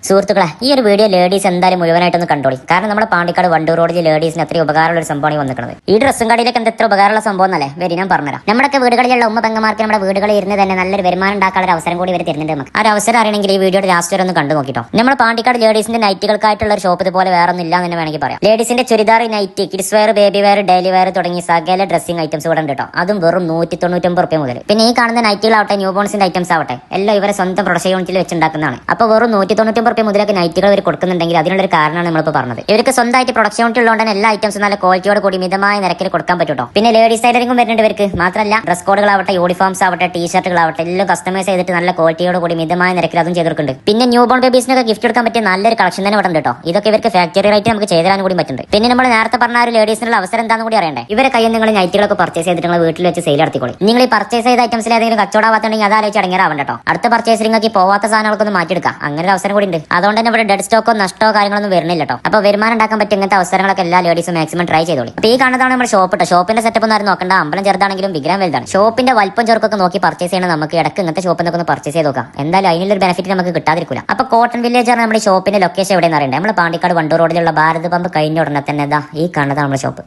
സുഹൃത്തുക്കളെ, ഈ ഒരു വീഡിയോ ലേഡീസ് എന്തായാലും മുഴുവനായിട്ടൊന്ന് കണ്ടോളി. കാരണം നമ്മുടെ പാണ്ടിക്കാട് വണ്ടൂർ റോഡിൽ ലേഡീസിന് അത്രയും ഉപകാരമുള്ള ഒരു സംഭവമാണ് വന്നിട്ടുള്ളത്. ഈ ഡ്രസ്സും കടയിലേക്ക് എന്താ എത്ര ഉപകാരമുള്ള സംഭവം എന്നല്ലേ വരി ഞാൻ പറഞ്ഞുതരാം. നമ്മുടെ വീടുകളിലുള്ള ഉമ്മ പെങ്ങന്മാർക്ക് നമ്മുടെ വീടുകളിൽ ഇരുന്ന് തന്നെ നല്ലൊരു വരുമാനം ഉണ്ടാക്കാനുള്ള ഒരു അവസരം കൂടി ഇവർ തരുന്നുണ്ട്. നമുക്ക് ആ ഒരു അവസരം അറിയണമെങ്കിൽ ഈ വീഡിയോയുടെ ലാസ്റ്റ് വരെ ഒന്ന് കണ്ടു നോക്കിട്ടോ. നമ്മുടെ പാണ്ടിക്കാട് ലേഡീസിന്റെ നൈറ്റുകൾക്കായിട്ടുള്ള ഒരു ഷോപ്പ് ഇതുപോലെ വേറെ ഒന്നും ഇല്ല എന്ന് വേണമെങ്കിൽ പറയാം. ലേഡീസിന്റെ churidar, night, kids wear, baby wear, daily wear തുടങ്ങി സകല ഡ്രസ്സിംഗ് ഐറ്റംസ് ഇവിടെ ഉണ്ട് കേട്ടോ. അതും വെറും 199 രൂപ മുതൽ. പിന്നെ ഈ കാണുന്ന നൈറ്റുകളാവട്ടെ, ന്യൂ ബോൺസിന്റെ ഐറ്റംസ് ആവട്ടെ, എല്ലാം ഇവരെ സ്വന്തം പ്രൊഡക്ഷൻ യൂണിറ്റിൽ വെച്ചുണ്ടാക്കുന്നതാണ്. അപ്പോൾ വെറും 199 രൂപ മുതലൊക്കെ നൈറ്റുകൾ ഇവർ കൊടുക്കുന്നുണ്ടെങ്കിൽ അതിനുള്ളൊരു കാരണമാണ് നമ്മളിപ്പോൾ പറഞ്ഞത്. ഇവർക്ക് സ്വന്തമായിട്ട് പ്രൊഡക്ഷൻ യൂണിറ്റ് ഉള്ളതുകൊണ്ട് എല്ലാ ഐറ്റംസും നല്ല ക്വാളിറ്റിയോട് കൂടി മിതമായ നിരക്കിൽ കൊടുക്കാൻ പറ്റും. പിന്നെ ലേഡീസ് ടൈലറിംഗും വരുന്നുണ്ട് ഇവർക്ക്. മാത്രമല്ല ഡ്രസ് കോഡുകളാവട്ടെ, യൂണിഫോംസ് ആവട്ടെ, ടീഷർട്ടുകളാവട്ടെ എല്ലാം കസ്റ്റമൈസ് ചെയ്തിട്ട് നല്ല ക്വാളിറ്റിയോട് കൂടി മിതമായ നിരക്കിൽ അതും ചെയ്തിട്ടുണ്ട്. പിന്നെ ന്യൂ ബോൺ ബേബീസിനൊക്കെ ഗിഫ്റ്റ് കൊടുക്കാൻ പറ്റിയ നല്ലൊരു കളക്ഷൻ തന്നെ ഇവിടെ ഉണ്ട് കേട്ടോ. ഇതൊക്കെ ഇവർക്ക് ഫാക്ടറി റേറ്റ് നമുക്ക് ചെയ്തു തരാൻ കൂടി പറ്റുന്നുണ്ട്. പിന്നെ നമ്മൾ നേരത്തെ പറഞ്ഞ ഒരു ലേഡീസിനുള്ള അവസരം എന്താണെന്ന് കൂടി അറിയണ്ടേ. ഇവരെ കയ്യിൽ നിങ്ങൾ നൈറ്റുകളൊക്കെ പർച്ചേസ് ചെയ്തിട്ട് നിങ്ങൾ വീട്ടിൽ വെച്ച് സെയിൽ നടത്തിക്കോളി. നിങ്ങൾ ഈ പർച്ചേസ് ചെയ്ത ഐറ്റംസിൽ ഏതെങ്കിലും കച്ചവടമാവാത്തുണ്ടെങ്കിൽ അതാലോചിച്ച് അടങ്ങാറാവണ്ട കേട്ടോ. അടുത്ത പർച്ചേസിംഗൊക്കെ പോവാത്ത സാധനങ്ങളൊക്കെ ഒന്ന് മാറ്റിയെടുക്കാം. അങ്ങനെ ഒരു അവസരം കൂടി ഉണ്ട്. അതുകൊണ്ട് തന്നെ ഇവിടെ ഡെഡ് സ്റ്റോക്കോ നഷ്ടോ കാര്യങ്ങളൊന്നും വരുന്നില്ല കേട്ടോ. അപ്പോൾ വരുമാനം ഉണ്ടാക്കാൻ പറ്റും ഇങ്ങനത്തെ അവസരങ്ങളൊക്കെ എല്ലാ ലേഡീസും മാക്സിമം ട്രൈ ചെയ്തോളി. അപ്പോൾ ഈ കാണുന്നതാണ് നമ്മുടെ ഷോപ്പ് കേട്ടോ. ഷോപ്പിന്റെ സെറ്റപ്പ് ഒന്നും നോക്കണ്ട. അമ്പലം ചെറുതാണെങ്കിലും വിഗ്രഹം വലുതാണ്. ഷോപ്പിന്റെ വലിപ്പം ചെറുക്കൊക്കെ നോക്കി പർച്ചേസ് ചെയ്യണം. നമുക്ക് ഇടയ്ക്ക് ഇങ്ങനത്തെ ഷോപ്പിൽ ഒന്ന് പർച്ചേസ് ചെയ്ത് നോക്കാം. എന്തായാലും അതിനുള്ളൊരു ബെനിഫിറ്റ് നമുക്ക് കിട്ടാതിരിക്കില്ല. അപ്പോൾ കോട്ടൺ വില്ലേജ് ആണ് നമ്മുടെ ഷോപ്പിന്റെ ലൊക്കേഷൻ എവിടെയെന്ന് അറിയണ്ടേ. നമ്മൾ പാണ്ടിക്കാട് വണ്ടൂർ റോഡിലുള്ള ഭാരത് പമ്പ് കഴിഞ്ഞ ഉടനെ തന്നെ ഈ കാണുന്നതാണ് നമ്മുടെ ഷോപ്പ്.